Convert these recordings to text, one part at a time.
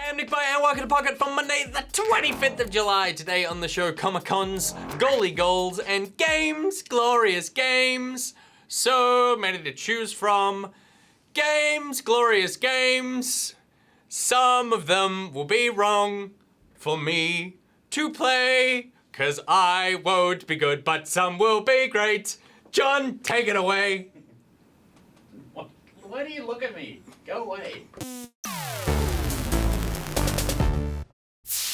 I'm NichBoy and welcome to Pocket for Monday, the 25th of July. Today on the show, Comic-Cons, goalie goals, and games, glorious games. So many to choose from. Games, glorious games. Some of them will be wrong for me to play, 'cause I won't be good, but some will be great. John, take it away. Why do you look at me? Go away.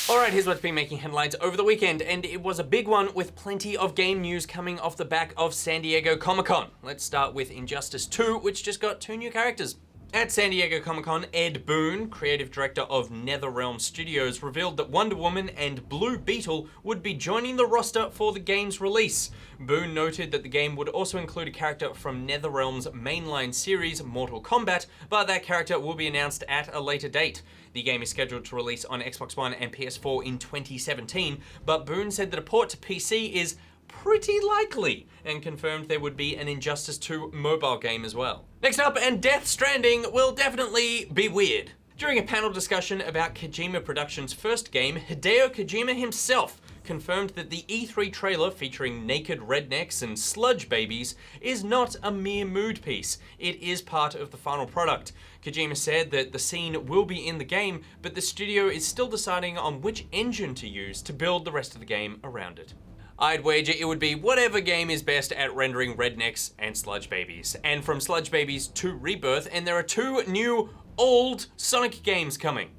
Alright, here's what's been making headlines over the weekend, and it was a big one with plenty of game news coming off the back of San Diego Comic-Con. Let's start with Injustice 2, which just got 2 new characters. At San Diego Comic-Con, Ed Boon, creative director of NetherRealm Studios, revealed that Wonder Woman and Blue Beetle would be joining the roster for the game's release. Boon noted that the game would also include a character from NetherRealm's mainline series, Mortal Kombat, but that character will be announced at a later date. The game is scheduled to release on Xbox One and PS4 in 2017, but Boon said that a port to PC is pretty likely, and confirmed there would be an Injustice 2 mobile game as well. Next up, and Death Stranding will definitely be weird. During a panel discussion about Kojima Productions' first game, Hideo Kojima himself confirmed that the E3 trailer featuring naked rednecks and sludge babies is not a mere mood piece. It is part of the final product. Kojima said that the scene will be in the game, but the studio is still deciding on which engine to use to build the rest of the game around it. I'd wager it would be whatever game is best at rendering rednecks and sludge babies. And from sludge babies to Rebirth, and there are 2 new old Sonic games coming.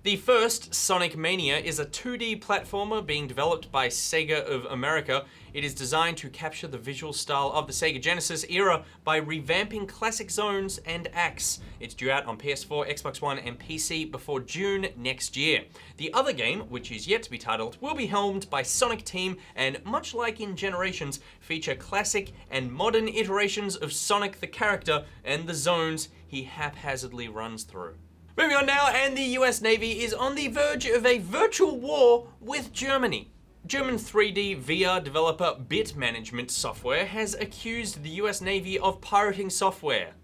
The first, Sonic Mania, is a 2D platformer being developed by Sega of America. It is designed to capture the visual style of the Sega Genesis era by revamping classic zones and acts. It's due out on PS4, Xbox One, and PC before June next year. The other game, which is yet to be titled, will be helmed by Sonic Team, and much like in Generations, feature classic and modern iterations of Sonic the character and the zones he haphazardly runs through. Moving on now, and the US Navy is on the verge of a virtual war with Germany. German 3D VR developer Bit Management Software has accused the US Navy of pirating software.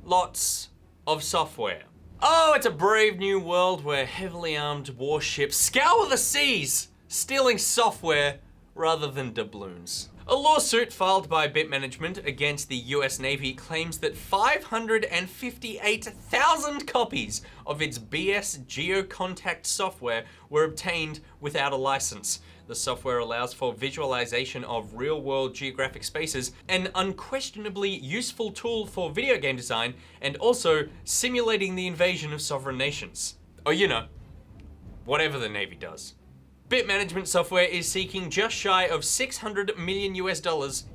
Lots of software. Oh, it's a brave new world where heavily armed warships scour the seas, stealing software rather than doubloons. A lawsuit filed by Bit Management against the US Navy claims that 558,000 copies of its BS Geocontact software were obtained without a license. The software allows for visualization of real-world geographic spaces, an unquestionably useful tool for video game design, and also simulating the invasion of sovereign nations. Or, you know, whatever the Navy does. Bit Management Software is seeking just shy of $600 million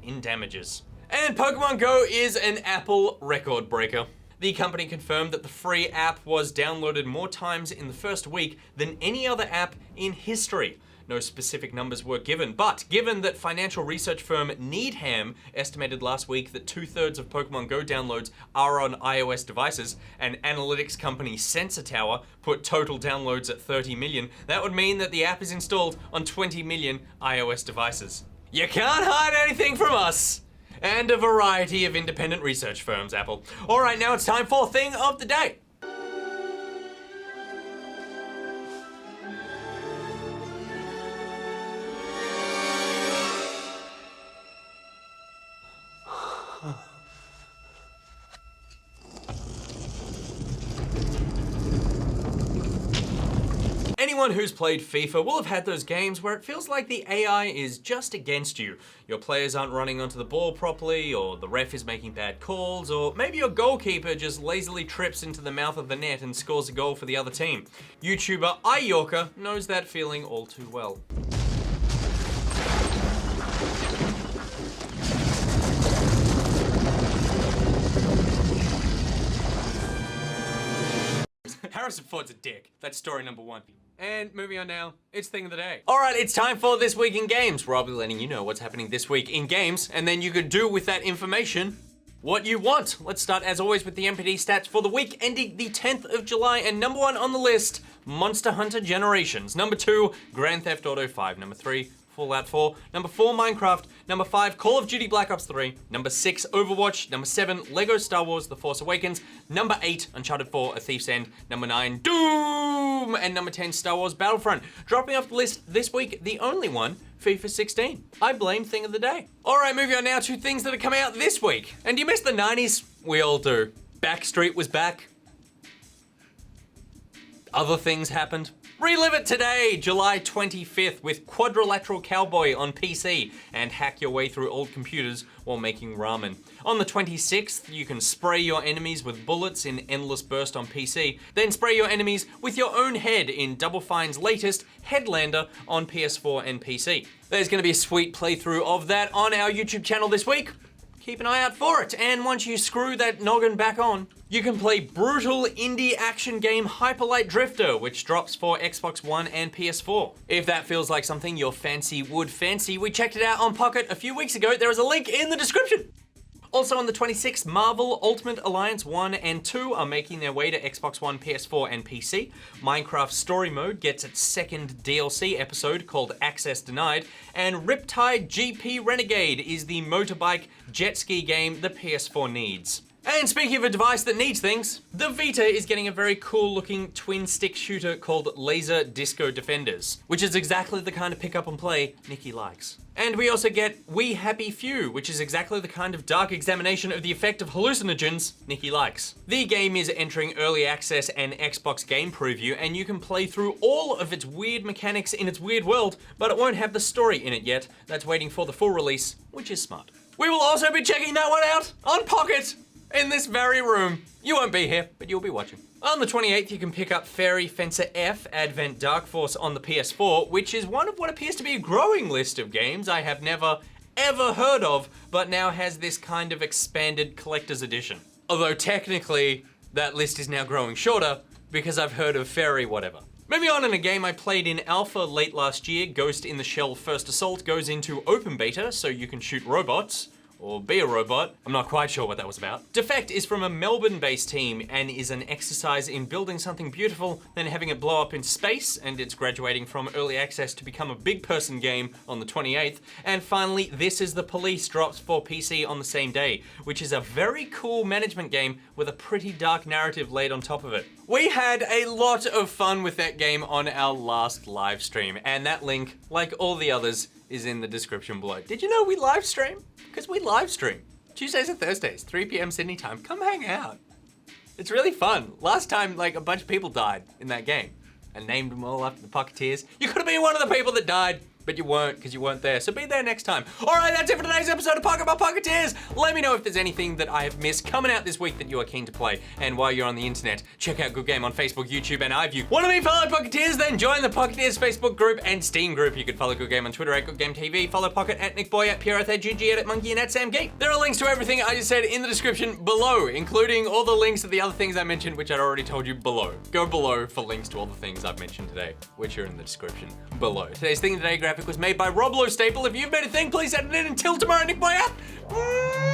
in damages. And Pokemon Go is an Apple record breaker. The company confirmed that the free app was downloaded more times in the first week than any other app in history. No specific numbers were given, but given that financial research firm Needham estimated last week that 2/3 of Pokemon Go downloads are on iOS devices, and analytics company Sensor Tower put total downloads at 30 million, that would mean that the app is installed on 20 million iOS devices. You can't hide anything from us! And a variety of independent research firms, Apple. Alright, now it's time for Thing of the Day. Anyone who's played FIFA will have had those games where it feels like the AI is just against you. Your players aren't running onto the ball properly, or the ref is making bad calls, or maybe your goalkeeper just lazily trips into the mouth of the net and scores a goal for the other team. YouTuber iYorker knows that feeling all too well. Harrison Ford's a dick. That's story number 1. And moving on now, it's Thing of the Day. All right, it's time for This Week in Games, where I'll be letting you know what's happening this week in games, and then you could do with that information what you want. Let's start, as always, with the NPD stats for the week ending the 10th of July, and number 1 on the list, Monster Hunter Generations. Number 2, Grand Theft Auto 5. Number 3, Fallout 4. Number 4, Minecraft. Number 5, Call of Duty Black Ops 3. Number 6, Overwatch. Number 7, Lego Star Wars The Force Awakens. Number 8, Uncharted 4, A Thief's End. Number 9, Doom. And number 10, Star Wars Battlefront. Dropping off the list this week, the only one, FIFA 16. I blame Thing of the Day. All right, moving on now to things that are coming out this week. And do you miss the 90s? We all do. Backstreet was back. Other things happened. Relive it today, July 25th, with Quadrilateral Cowboy on PC, and hack your way through old computers while making ramen. On the 26th, you can spray your enemies with bullets in Endless Burst on PC, then spray your enemies with your own head in Double Fine's latest, Headlander, on PS4 and PC. There's going to be a sweet playthrough of that on our YouTube channel this week. Keep an eye out for it, and once you screw that noggin back on, you can play brutal indie action game Hyperlight Drifter, which drops for Xbox One and PS4. If that feels like something your fancy would fancy, we checked it out on Pocket a few weeks ago. There is a link in the description. Also on the 26th, Marvel Ultimate Alliance 1 and 2 are making their way to Xbox One, PS4, and PC. Minecraft Story Mode gets its second DLC episode called Access Denied, and Riptide GP Renegade is the motorbike jet ski game the PS4 needs. And speaking of a device that needs things, the Vita is getting a very cool looking twin stick shooter called Laser Disco Defenders, which is exactly the kind of pick up and play Nikki likes. And we also get We Happy Few, which is exactly the kind of dark examination of the effect of hallucinogens Nikki likes. The game is entering early access and Xbox Game Preview, and you can play through all of its weird mechanics in its weird world, but it won't have the story in it yet. That's waiting for the full release, which is smart. We will also be checking that one out on Pocket in this very room. You won't be here, but you'll be watching. On the 28th, you can pick up Fairy Fencer F Advent Dark Force on the PS4, which is one of what appears to be a growing list of games I have never, ever heard of, but now has this kind of expanded collector's edition. Although technically, that list is now growing shorter because I've heard of Fairy whatever. Moving on, in a game I played in alpha late last year, Ghost in the Shell First Assault goes into open beta, so you can shoot robots. Or be a robot. I'm not quite sure what that was about. Defect is from a Melbourne-based team and is an exercise in building something beautiful, then having it blow up in space, and it's graduating from early access to become a big person game on the 28th. And finally, This Is the Police drops for PC on the same day, which is a very cool management game with a pretty dark narrative laid on top of it. We had a lot of fun with that game on our last live stream, and that link, like all the others, is in the description below. Did you know we live stream? Because we live stream. Tuesdays and Thursdays, 3 p.m. Sydney time. Come hang out. It's really fun. Last time, like, a bunch of people died in that game. I named them all after the Pocketeers. You could have been one of the people that died, but you weren't because you weren't there. So be there next time. All right, that's it for today's episode of Pocket by Pocketeers. Let me know if there's anything that I have missed coming out this week that you are keen to play. And while you're on the internet, check out Good Game on Facebook, YouTube, and iView. Want to meet fellow Pocketeers? Then join the Pocketeers Facebook group and Steam group. You can follow Good Game on Twitter at Good Game TV. Follow Pocket at NichBoy, at PRF, at GG, at Monkey, and at Sam Geek. There are links to everything I just said in the description below, including all the links to the other things I mentioned, which I'd already told you below. Go below for links to all the things I've mentioned today, which are in the description below. Today's Thing of the Day graphic was made by Rob Staple. If you've made a thing, please add it in. Until tomorrow, NichBoy out.